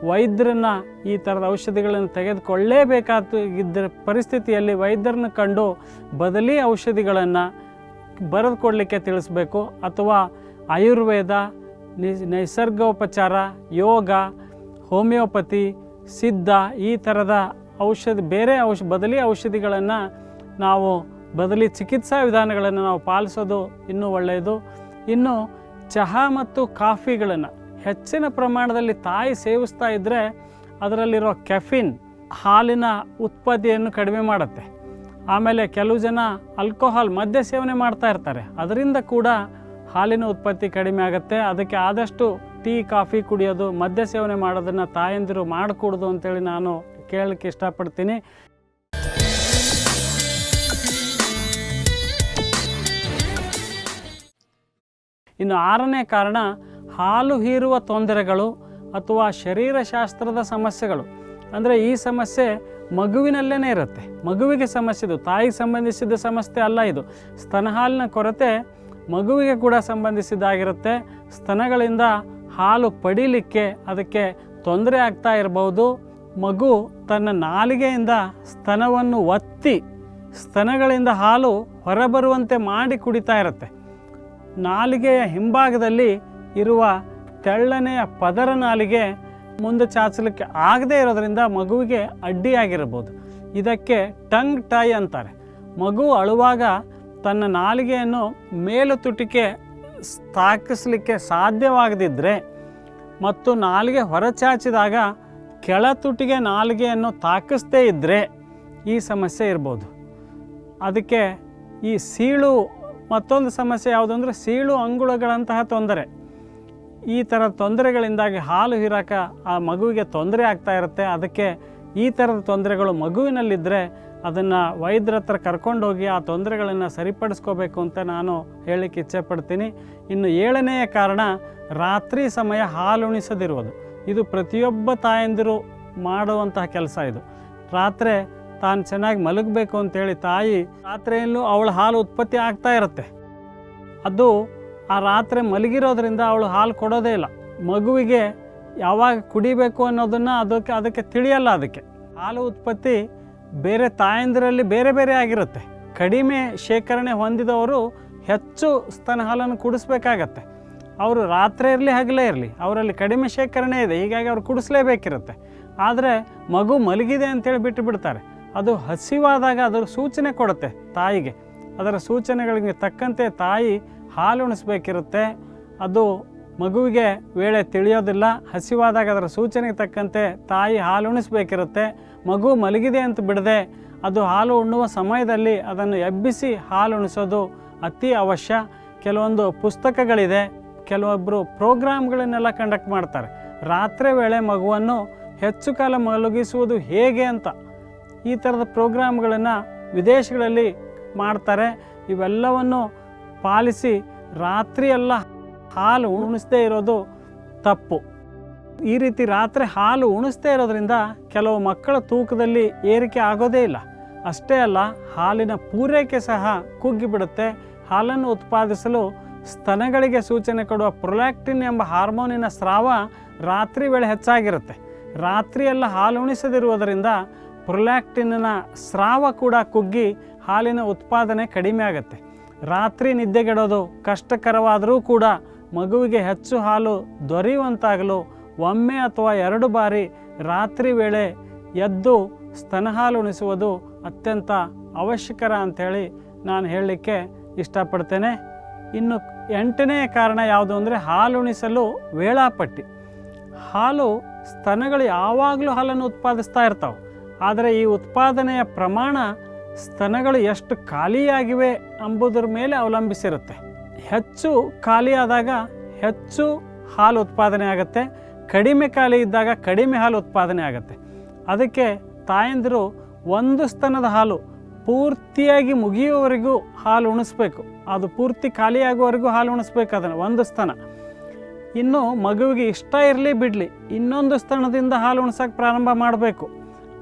ವೈದ್ಯರನ್ನು ಈ ಥರದ ಔಷಧಿಗಳನ್ನು ತೆಗೆದುಕೊಳ್ಳೇಬೇಕಾಗಿದ್ದ ಪರಿಸ್ಥಿತಿಯಲ್ಲಿ ವೈದ್ಯರನ್ನು ಕಂಡು ಬದಲಿ ಔಷಧಿಗಳನ್ನು ಬರೆದು ಕೊಡಲಿಕ್ಕೆ ತಿಳಿಸ್ಬೇಕು. ಅಥವಾ ಆಯುರ್ವೇದ, ನೈಸರ್ಗೋಪಚಾರ, ಯೋಗ, ಹೋಮಿಯೋಪತಿ, ಸಿದ್ಧ, ಈ ಥರದ ಬದಲಿ ಔಷಧಿಗಳನ್ನು ನಾವು ಬದಲಿ ಚಿಕಿತ್ಸಾ ವಿಧಾನಗಳನ್ನು ನಾವು ಪಾಲಿಸೋದು ಇನ್ನೂ ಒಳ್ಳೆಯದು. ಇನ್ನು ಚಹಾ ಮತ್ತು ಕಾಫಿಗಳನ್ನು ಹೆಚ್ಚಿನ ಪ್ರಮಾಣದಲ್ಲಿ ತಾಯಿ ಸೇವಿಸ್ತಾ ಇದ್ದರೆ ಅದರಲ್ಲಿರೋ ಕೆಫಿನ್ ಹಾಲಿನ ಉತ್ಪತ್ತಿಯನ್ನು ಕಡಿಮೆ ಮಾಡುತ್ತೆ. ಆಮೇಲೆ ಕೆಲವು ಜನ ಆಲ್ಕೋಹಾಲ್, ಮದ್ಯ ಸೇವನೆ ಮಾಡ್ತಾ ಇರ್ತಾರೆ, ಅದರಿಂದ ಕೂಡ ಹಾಲಿನ ಉತ್ಪತ್ತಿ ಕಡಿಮೆ ಆಗುತ್ತೆ. ಅದಕ್ಕೆ ಆದಷ್ಟು ಟೀ, ಕಾಫಿ ಕುಡಿಯೋದು, ಮದ್ಯ ಸೇವನೆ ಮಾಡೋದನ್ನು ತಾಯಂದಿರು ಮಾಡಕೂಡ್ದು ಅಂತೇಳಿ ನಾನು ಕೇಳಲಿಕ್ಕೆ ಇಷ್ಟಪಡ್ತೀನಿ. ಇನ್ನು 6ನೇ ಕಾರಣ ಹಾಲು ಹೀರುವ ತೊಂದರೆಗಳು ಅಥವಾ ಶರೀರಶಾಸ್ತ್ರದ ಸಮಸ್ಯೆಗಳು. ಅಂದರೆ ಈ ಸಮಸ್ಯೆ ಮಗುವಿನಲ್ಲೇ ಇರುತ್ತೆ, ಮಗುವಿಗೆ ಸಮಸ್ಯೆ, ಇದು ತಾಯಿಗೆ ಸಂಬಂಧಿಸಿದ ಸಮಸ್ಯೆ ಅಲ್ಲ. ಇದು ಸ್ತನ ಹಾಲಿನ ಕೊರತೆ ಮಗುವಿಗೆ ಕೂಡ ಸಂಬಂಧಿಸಿದ್ದಾಗಿರುತ್ತೆ. ಸ್ತನಗಳಿಂದ ಹಾಲು ಪಡೀಲಿಕ್ಕೆ ಅದಕ್ಕೆ ತೊಂದರೆ ಆಗ್ತಾ ಇರಬಹುದು. ಮಗು ತನ್ನ ನಾಲಿಗೆಯಿಂದ ಸ್ತನವನ್ನು ಒತ್ತಿ ಸ್ತನಗಳಿಂದ ಹಾಲು ಹೊರಬರುವಂತೆ ಮಾಡಿ ಕುಡಿತಾ ಇರುತ್ತೆ. ನಾಲಿಗೆಯ ಹಿಂಭಾಗದಲ್ಲಿ ಇರುವ ತೆಳ್ಳನೆಯ ಪದರ ನಾಲಿಗೆ ಮುಂದೆ ಚಾಚಲಿಕ್ಕೆ ಆಗದೇ ಇರೋದ್ರಿಂದ ಮಗುವಿಗೆ ಅಡ್ಡಿಯಾಗಿರ್ಬೋದು. ಇದಕ್ಕೆ ಟಂಗ್ ಟೈ ಅಂತಾರೆ. ಮಗು ಅಳುವಾಗ ತನ್ನ ನಾಲಿಗೆಯನ್ನು ಮೇಲು ತುಟಿಗೆ ತಾಕಿಸಲಿಕ್ಕೆ ಸಾಧ್ಯವಾಗದಿದ್ದರೆ ಮತ್ತು ನಾಲಿಗೆ ಹೊರಚಾಚಿದಾಗ ಕೆಳ ತುಟಿಗೆ ನಾಲಿಗೆಯನ್ನು ತಾಕಿಸದೇ ಇದ್ದರೆ ಈ ಸಮಸ್ಯೆ ಇರ್ಬೋದು. ಅದಕ್ಕೆ ಈ ಸೀಳು, ಮತ್ತೊಂದು ಸಮಸ್ಯೆ ಯಾವುದು ಅಂದರೆ ಸೀಳು ಅಂಗುಳಗಳಂತಹ ತೊಂದರೆ. ಈ ಥರ ತೊಂದರೆಗಳಿಂದಾಗಿ ಹಾಲು ಹೀರಾಕ ಆ ಮಗುವಿಗೆ ತೊಂದರೆ ಆಗ್ತಾ ಇರುತ್ತೆ. ಅದಕ್ಕೆ ಈ ಥರದ ತೊಂದರೆಗಳು ಮಗುವಿನಲ್ಲಿದ್ದರೆ ಅದನ್ನು ವೈದ್ಯರ ಹತ್ರ ಕರ್ಕೊಂಡೋಗಿ ಆ ತೊಂದರೆಗಳನ್ನು ಸರಿಪಡಿಸ್ಕೋಬೇಕು ಅಂತ ನಾನು ಹೇಳಲಿಕ್ಕೆ ಇಚ್ಛೆಪಡ್ತೀನಿ. ಇನ್ನು 7ನೆಯ ಕಾರಣ ರಾತ್ರಿ ಸಮಯ ಹಾಲು ಉಣಿಸದಿರುವುದು. ಇದು ಪ್ರತಿಯೊಬ್ಬ ತಾಯಂದಿರು ಮಾಡುವಂತಹ ಕೆಲಸ. ಇದು ರಾತ್ರಿ ತಾನು ಚೆನ್ನಾಗಿ ಮಲಗಬೇಕು ಅಂತೇಳಿ ತಾಯಿ ರಾತ್ರಿಯಲ್ಲೂ ಅವಳ ಹಾಲು ಉತ್ಪತ್ತಿ ಆಗ್ತಾ ಇರುತ್ತೆ. ಅದು ಆ ರಾತ್ರಿ ಮಲಗಿರೋದ್ರಿಂದ ಅವಳು ಹಾಲು ಕೊಡೋದೇ ಇಲ್ಲ. ಮಗುವಿಗೆ ಯಾವಾಗ ಕುಡಿಬೇಕು ಅನ್ನೋದನ್ನು ಅದಕ್ಕೆ ತಿಳಿಯಲ್ಲ. ಅದಕ್ಕೆ ಹಾಲು ಉತ್ಪತ್ತಿ ಬೇರೆ ತಾಯಂದಿರಲ್ಲಿ ಬೇರೆ ಬೇರೆ ಆಗಿರುತ್ತೆ. ಕಡಿಮೆ ಶೇಖರಣೆ ಹೊಂದಿದವರು ಹೆಚ್ಚು ಸ್ತನ ಹಾಲನ್ನು ಕುಡಿಸ್ಬೇಕಾಗತ್ತೆ. ಅವರು ರಾತ್ರಿ ಇರಲಿ ಹಗಲೇ ಇರಲಿ ಅವರಲ್ಲಿ ಕಡಿಮೆ ಶೇಖರಣೆ ಇದೆ, ಹೀಗಾಗಿ ಅವ್ರು ಕುಡಿಸ್ಲೇಬೇಕಿರುತ್ತೆ. ಆದರೆ ಮಗು ಮಲಗಿದೆ ಅಂತೇಳಿ ಬಿಟ್ಟು ಬಿಡ್ತಾರೆ. ಅದು ಹಸಿವಾದಾಗ ಅದರ ಸೂಚನೆ ಕೊಡುತ್ತೆ ತಾಯಿಗೆ. ಅದರ ಸೂಚನೆಗಳಿಗೆ ತಕ್ಕಂತೆ ತಾಯಿ ಹಾಲು ಉಣಿಸ್ಬೇಕಿರುತ್ತೆ. ಅದು ಮಗುವಿಗೆ ವೇಳೆ ತಿಳಿಯೋದಿಲ್ಲ. ಹಸಿವಾದಾಗ ಅದರ ಸೂಚನೆಗೆ ತಕ್ಕಂತೆ ತಾಯಿ ಹಾಲು ಉಣಿಸ್ಬೇಕಿರುತ್ತೆ. ಮಗು ಮಲಗಿದೆ ಅಂತ ಬಿಡದೆ ಅದು ಹಾಲು ಉಣ್ಣುವ ಸಮಯದಲ್ಲಿ ಅದನ್ನು ಎಬ್ಬಿಸಿ ಹಾಲು ಉಣಿಸೋದು ಅತಿ ಅವಶ್ಯ. ಕೆಲವೊಂದು ಪುಸ್ತಕಗಳಿದೆ, ಕೆಲವೊಬ್ಬರು ಪ್ರೋಗ್ರಾಮ್ಗಳನ್ನೆಲ್ಲ ಕಂಡಕ್ಟ್ ಮಾಡ್ತಾರೆ. ರಾತ್ರಿ ವೇಳೆ ಮಗುವನ್ನು ಹೆಚ್ಚು ಕಾಲ ಮಲಗಿಸುವುದು ಹೇಗೆ ಅಂತ ಈ ಥರದ ಪ್ರೋಗ್ರಾಮ್ಗಳನ್ನು ವಿದೇಶಗಳಲ್ಲಿ ಮಾಡ್ತಾರೆ. ಇವೆಲ್ಲವನ್ನು ಪಾಲಿಸಿ ರಾತ್ರಿಯೆಲ್ಲ ಹಾಲು ಉಣಿಸದೇ ಇರೋದು ತಪ್ಪು. ಈ ರೀತಿ ರಾತ್ರಿ ಹಾಲು ಉಣಿಸದೇ ಇರೋದ್ರಿಂದ ಕೆಲವು ಮಕ್ಕಳ ತೂಕದಲ್ಲಿ ಏರಿಕೆ ಆಗೋದೇ ಇಲ್ಲ. ಅಷ್ಟೇ ಅಲ್ಲ, ಹಾಲಿನ ಪೂರೈಕೆ ಸಹ ಕುಗ್ಗಿಬಿಡುತ್ತೆ. ಹಾಲನ್ನು ಉತ್ಪಾದಿಸಲು ಸ್ತನಗಳಿಗೆ ಸೂಚನೆ ಕೊಡುವ ಪ್ರೊಲ್ಯಾಕ್ಟಿನ್ ಎಂಬ ಹಾರ್ಮೋನಿನ ಸ್ರಾವ ರಾತ್ರಿ ವೇಳೆ ಹೆಚ್ಚಾಗಿರುತ್ತೆ. ರಾತ್ರಿಯೆಲ್ಲ ಹಾಲು ಉಣಿಸದಿರುವುದರಿಂದ ಪ್ರೊಲ್ಯಾಕ್ಟಿನ್ನ ಸ್ರಾವ ಕೂಡ ಕುಗ್ಗಿ ಹಾಲಿನ ಉತ್ಪಾದನೆ ಕಡಿಮೆ ಆಗುತ್ತೆ. ರಾತ್ರಿ ನಿದ್ದೆಗೆಡೋದು ಕಷ್ಟಕರವಾದರೂ ಕೂಡ ಮಗುವಿಗೆ ಹೆಚ್ಚು ಹಾಲು ದೊರೆಯುವಂತಾಗಲು ಒಮ್ಮೆ ಅಥವಾ 2 ಬಾರಿ ರಾತ್ರಿ ವೇಳೆ ಎದ್ದು ಸ್ತನ ಹಾಲು ಉಣಿಸುವುದು ಅತ್ಯಂತ ಅವಶ್ಯಕರ ಅಂಥೇಳಿ ನಾನು ಹೇಳಲಿಕ್ಕೆ ಇಷ್ಟಪಡ್ತೇನೆ. ಇನ್ನು 8ನೇ ಕಾರಣ ಯಾವುದು ಅಂದರೆ ಹಾಲು ಉಣಿಸಲು ವೇಳಾಪಟ್ಟಿ. ಹಾಲು ಸ್ತನಗಳು ಯಾವಾಗಲೂ ಹಾಲನ್ನು ಉತ್ಪಾದಿಸ್ತಾ ಇರ್ತಾವೆ. ಆದರೆ ಈ ಉತ್ಪಾದನೆಯ ಪ್ರಮಾಣ ಸ್ತನಗಳು ಎಷ್ಟು ಖಾಲಿಯಾಗಿವೆ ಎಂಬುದರ ಮೇಲೆ ಅವಲಂಬಿಸಿರುತ್ತೆ. ಹೆಚ್ಚು ಖಾಲಿಯಾದಾಗ ಹೆಚ್ಚು ಹಾಲು ಉತ್ಪಾದನೆ ಆಗುತ್ತೆ, ಕಡಿಮೆ ಖಾಲಿ ಇದ್ದಾಗ ಕಡಿಮೆ ಹಾಲು ಉತ್ಪಾದನೆ ಆಗುತ್ತೆ. ಅದಕ್ಕೆ ತಾಯಂದಿರು ಒಂದು ಸ್ತನದ ಹಾಲು ಪೂರ್ತಿಯಾಗಿ ಮುಗಿಯುವವರೆಗೂ ಹಾಲು ಉಣಿಸ್ಬೇಕು. ಅದು ಪೂರ್ತಿ ಖಾಲಿಯಾಗುವವರೆಗೂ ಹಾಲು ಉಣಿಸ್ಬೇಕು, ಅದನ್ನು ಒಂದು ಸ್ತನ. ಇನ್ನು ಮಗುವಿಗೆ ಇಷ್ಟ ಇರಲಿ ಬಿಡಲಿ, ಇನ್ನೊಂದು ಸ್ತನದಿಂದ ಹಾಲು ಉಣಿಸೋಕೆ ಪ್ರಾರಂಭ ಮಾಡಬೇಕು.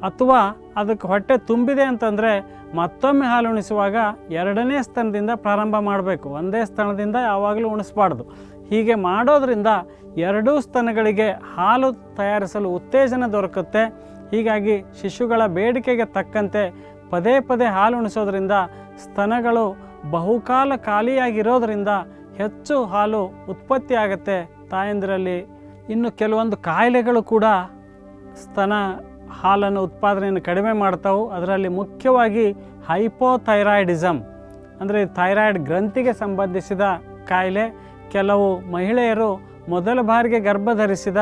ಅಥವಾ ಅದಕ್ಕೆ ಹೊಟ್ಟೆ ತುಂಬಿದೆ ಅಂತಂದರೆ ಮತ್ತೊಮ್ಮೆ ಹಾಲು ಉಣಿಸುವಾಗ 2ನೇ ಸ್ತನದಿಂದ ಪ್ರಾರಂಭ ಮಾಡಬೇಕು. ಒಂದೇ ಸ್ತನದಿಂದ ಯಾವಾಗಲೂ ಉಣಿಸಬಾರ್ದು. ಹೀಗೆ ಮಾಡೋದರಿಂದ 2 ಸ್ತನಗಳಿಗೆ ಹಾಲು ತಯಾರಿಸಲು ಉತ್ತೇಜನ ದೊರಕುತ್ತೆ. ಹೀಗಾಗಿ ಶಿಶುಗಳ ಬೇಡಿಕೆಗೆ ತಕ್ಕಂತೆ ಪದೇ ಪದೇ ಹಾಲು ಉಣಿಸೋದ್ರಿಂದ ಸ್ತನಗಳು ಬಹುಕಾಲ ಖಾಲಿಯಾಗಿರೋದರಿಂದ ಹೆಚ್ಚು ಹಾಲು ಉತ್ಪತ್ತಿ ಆಗುತ್ತೆ ತಾಯಂದಿರಲ್ಲಿ. ಇನ್ನು ಕೆಲವೊಂದು ಕಾಯಿಲೆಗಳು ಕೂಡ ಸ್ತನ ಹಾಲನ್ನು ಉತ್ಪಾದನೆಯನ್ನು ಕಡಿಮೆ ಮಾಡ್ತಾವೆ. ಅದರಲ್ಲಿ ಮುಖ್ಯವಾಗಿ ಹೈಪೋಥೈರಾಯ್ಡಿಸಮ್ ಅಂದರೆ ಥೈರಾಯ್ಡ್ ಗ್ರಂಥಿಗೆ ಸಂಬಂಧಿಸಿದ ಕಾಯಿಲೆ. ಕೆಲವು ಮಹಿಳೆಯರು ಮೊದಲ ಬಾರಿಗೆ ಗರ್ಭಧರಿಸಿದ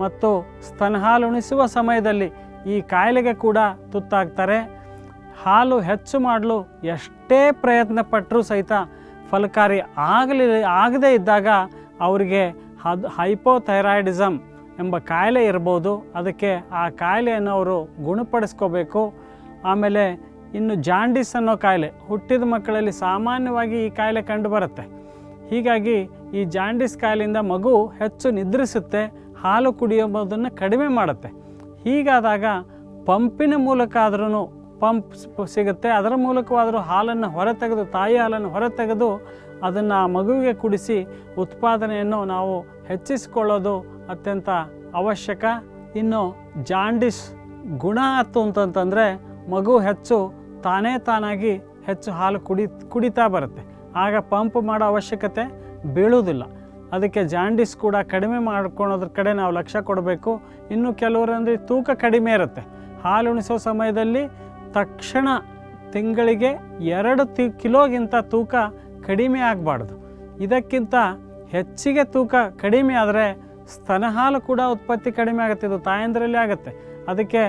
ಮತ್ತು ಸ್ತನ ಹಾಲು ಉಣಿಸುವ ಸಮಯದಲ್ಲಿ ಈ ಕಾಯಿಲೆಗೆ ಕೂಡ ತುತ್ತಾಗ್ತಾರೆ. ಹಾಲು ಹೆಚ್ಚು ಮಾಡಲು ಎಷ್ಟೇ ಪ್ರಯತ್ನ ಪಟ್ಟರೂ ಸಹಿತ ಫಲಕಾರಿ ಆಗದೇ ಇದ್ದಾಗ ಅವರಿಗೆ ಹೈಪೋಥೈರಾಯ್ಡಿಸಮ್ ಎಂಬ ಕಾಯಿಲೆ ಇರ್ಬೋದು. ಅದಕ್ಕೆ ಆ ಕಾಯಿಲೆಯನ್ನು ಅವರು ಗುಣಪಡಿಸ್ಕೋಬೇಕು. ಆಮೇಲೆ ಇನ್ನು ಜಾಂಡಿಸ್ ಅನ್ನೋ ಕಾಯಿಲೆ ಹುಟ್ಟಿದ ಮಕ್ಕಳಲ್ಲಿ ಸಾಮಾನ್ಯವಾಗಿ ಈ ಕಾಯಿಲೆ ಕಂಡುಬರುತ್ತೆ. ಹೀಗಾಗಿ ಈ ಜಾಂಡಿಸ್ ಕಾಯಿಲೆಯಿಂದ ಮಗು ಹೆಚ್ಚು ನಿದ್ರಿಸುತ್ತೆ, ಹಾಲು ಕುಡಿಯೋದನ್ನು ಕಡಿಮೆ ಮಾಡುತ್ತೆ. ಹೀಗಾದಾಗ ಪಂಪಿನ ಮೂಲಕ ಆದ್ರೂ ಪಂಪ್ ಸಿಗುತ್ತೆ, ಅದರ ಮೂಲಕವಾದರೂ ಹಾಲನ್ನು ಹೊರತೆಗೆದು ತಾಯಿ ಹಾಲನ್ನು ಹೊರತೆಗೆದು ಅದನ್ನು ಮಗುವಿಗೆ ಕುಡಿಸಿ ಉತ್ಪಾದನೆಯನ್ನು ನಾವು ಹೆಚ್ಚಿಸಿಕೊಳ್ಳೋದು ಅತ್ಯಂತ ಅವಶ್ಯಕ. ಇನ್ನು ಜಾಂಡಿಸ್ ಗುಣ ಆಯ್ತು ಅಂತಂತಂದರೆ ಮಗು ಹೆಚ್ಚು ತಾನಾಗಿ ಹೆಚ್ಚು ಹಾಲು ಕುಡಿತಾ ಬರುತ್ತೆ. ಆಗ ಪಂಪ್ ಮಾಡೋ ಅವಶ್ಯಕತೆ ಬೀಳುವುದಿಲ್ಲ. ಅದಕ್ಕೆ ಜಾಂಡಿಸ್ ಕೂಡ ಕಡಿಮೆ ಮಾಡ್ಕೊಳೋದ್ರ ಕಡೆ ನಾವು ಲಕ್ಷ್ಯ ಕೊಡಬೇಕು. ಇನ್ನು ಕೆಲವರಂದರೆ ತೂಕ ಕಡಿಮೆ ಇರುತ್ತೆ. ಹಾಲು ಉಣಿಸೋ ಸಮಯದಲ್ಲಿ ತಕ್ಷಣ ತಿಂಗಳಿಗೆ 2 ಕಿಲೋಗಿಂತ ತೂಕ ಕಡಿಮೆ ಆಗಬಾರ್ದು. ಇದಕ್ಕಿಂತ ಹೆಚ್ಚಿಗೆ ತೂಕ ಕಡಿಮೆ ಆದರೆ ಸ್ತನ ಹಾಲು ಕೂಡ ಉತ್ಪತ್ತಿ ಕಡಿಮೆ ಆಗುತ್ತೆ. ಇದು ತಾಯಂದಿರಲ್ಲಿ ಆಗುತ್ತೆ. ಅದಕ್ಕೆ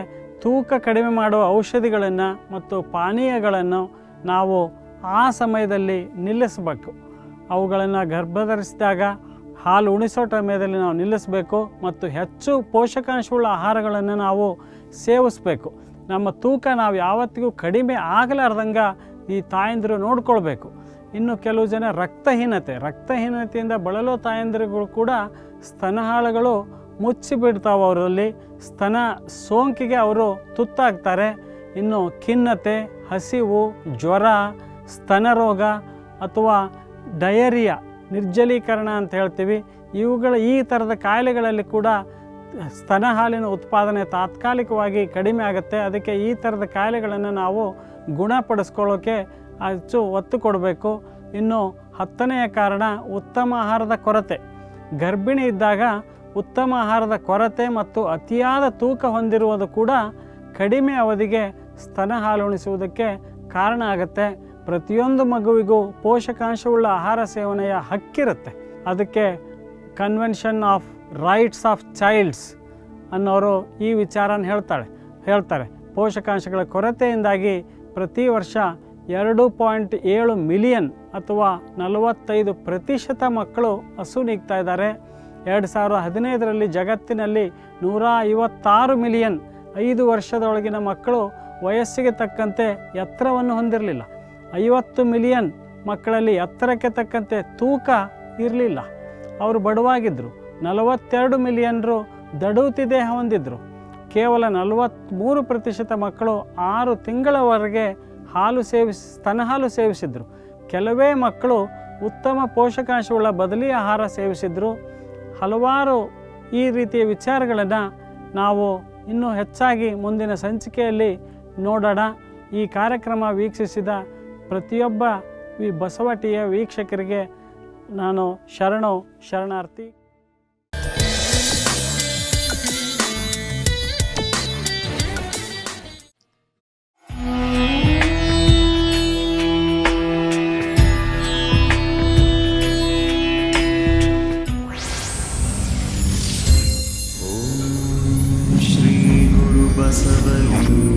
ತೂಕ ಕಡಿಮೆ ಮಾಡುವ ಔಷಧಿಗಳನ್ನು ಮತ್ತು ಪಾನೀಯಗಳನ್ನು ನಾವು ಆ ಸಮಯದಲ್ಲಿ ನಿಲ್ಲಿಸಬೇಕು. ಅವುಗಳನ್ನು ಗರ್ಭಧರಿಸಿದಾಗ ಹಾಲು ಉಣಿಸೋ ಸಮಯದಲ್ಲಿ ನಾವು ನಿಲ್ಲಿಸಬೇಕು ಮತ್ತು ಹೆಚ್ಚು ಪೋಷಕಾಂಶವುಳ್ಳ ಆಹಾರಗಳನ್ನು ನಾವು ಸೇವಿಸಬೇಕು. ನಮ್ಮ ತೂಕ ನಾವು ಯಾವತ್ತಿಗೂ ಕಡಿಮೆ ಆಗಲಾರ್ದಂಗೆ ಈ ತಾಯಂದಿರು ನೋಡ್ಕೊಳ್ಬೇಕು. ಇನ್ನು ಕೆಲವು ಜನ ರಕ್ತಹೀನತೆಯಿಂದ ಬಳಲೋ ತಾಯಂದಿರುಗಳು ಕೂಡ ಸ್ತನ ಹಾಲುಗಳು ಮುಚ್ಚಿಬಿಡ್ತಾವೆ. ಅವರಲ್ಲಿ ಸ್ತನ ಸೋಂಕಿಗೆ ಅವರು ತುತ್ತಾಗ್ತಾರೆ. ಇನ್ನು ಖಿನ್ನತೆ, ಹಸಿವು, ಜ್ವರ, ಸ್ತನ ರೋಗ ಅಥವಾ ಡಯರಿಯಾ, ನಿರ್ಜಲೀಕರಣ ಅಂತ ಹೇಳ್ತೀವಿ, ಈ ಥರದ ಕಾಯಿಲೆಗಳಲ್ಲಿ ಕೂಡ ಸ್ತನ ಹಾಲಿನ ಉತ್ಪಾದನೆ ತಾತ್ಕಾಲಿಕವಾಗಿ ಕಡಿಮೆ ಆಗುತ್ತೆ. ಅದಕ್ಕೆ ಈ ಥರದ ಕಾಯಿಲೆಗಳನ್ನು ನಾವು ಗುಣಪಡಿಸ್ಕೊಳ್ಳೋಕ್ಕೆ ಹೆಚ್ಚು ಒತ್ತು ಕೊಡಬೇಕು. ಇನ್ನು 10ನೆಯ ಕಾರಣ ಉತ್ತಮ ಆಹಾರದ ಕೊರತೆ. ಗರ್ಭಿಣಿ ಇದ್ದಾಗ ಉತ್ತಮ ಆಹಾರದ ಕೊರತೆ ಮತ್ತು ಅತಿಯಾದ ತೂಕ ಹೊಂದಿರುವುದು ಕೂಡ ಕಡಿಮೆ ಅವಧಿಗೆ ಸ್ತನ ಹಾಲು ಉಣಿಸುವುದಕ್ಕೆ ಕಾರಣ ಆಗುತ್ತೆ. ಪ್ರತಿಯೊಂದು ಮಗುವಿಗೂ ಪೋಷಕಾಂಶವುಳ್ಳ ಆಹಾರ ಸೇವನೆಯ ಹಕ್ಕಿರುತ್ತೆ. ಅದಕ್ಕೆ convention of rights of child's ಅನ್ನೋರು ಈ ವಿಚಾರನ ಹೇಳ್ತಾರೆ. ಪೋಷಕಾಂಶಗಳ ಕೊರತೆಯಿಂದಾಗಿ ಪ್ರತಿ ವರ್ಷ 2.7 ಮಿಲಿಯನ್ ಅಥವಾ 45% ಮಕ್ಕಳು ಹಸು ನೀಗ್ತಾ ಇದ್ದಾರೆ. 2015ರಲ್ಲಿ ಜಗತ್ತಿನಲ್ಲಿ 156 ಮಿಲಿಯನ್ 5 ವರ್ಷದೊಳಗಿನ ಮಕ್ಕಳು ವಯಸ್ಸಿಗೆ ತಕ್ಕಂತೆ ಎತ್ತರವನ್ನು ಹೊಂದಿರಲಿಲ್ಲ. 50 ಮಿಲಿಯನ್ ಮಕ್ಕಳಲ್ಲಿ ಎತ್ತರಕ್ಕೆ ತಕ್ಕಂತೆ ತೂಕ ಇರಲಿಲ್ಲ, ಅವರು ಬಡವಾಗಿದ್ದರು. 42 ಮಿಲಿಯನ್ರು ದಡೂತಿ ದೇಹ ಹೊಂದಿದ್ರು. ಕೇವಲ 43% ಮಕ್ಕಳು 6 ತಿಂಗಳವರೆಗೆ ಸ್ತನ ಹಾಲು ಸೇವಿಸಿದ್ರು. ಕೆಲವೇ ಮಕ್ಕಳು ಉತ್ತಮ ಪೋಷಕಾಂಶವುಳ್ಳ ಬದಲಿ ಆಹಾರ ಸೇವಿಸಿದ್ರು. ಹಲವಾರು ಈ ರೀತಿಯ ವಿಚಾರಗಳನ್ನು ನಾವು ಇನ್ನೂ ಹೆಚ್ಚಾಗಿ ಮುಂದಿನ ಸಂಚಿಕೆಯಲ್ಲಿ ನೋಡೋಣ. ಈ ಕಾರ್ಯಕ್ರಮ ವೀಕ್ಷಿಸಿದ ಪ್ರತಿಯೊಬ್ಬ ಬಸವಟಿಯ ವೀಕ್ಷಕರಿಗೆ ನಾನು ಶರಣಾರ್ಥಿ. ಶ್ರೀ ಗುರು ಬಸವಲಿಂಗ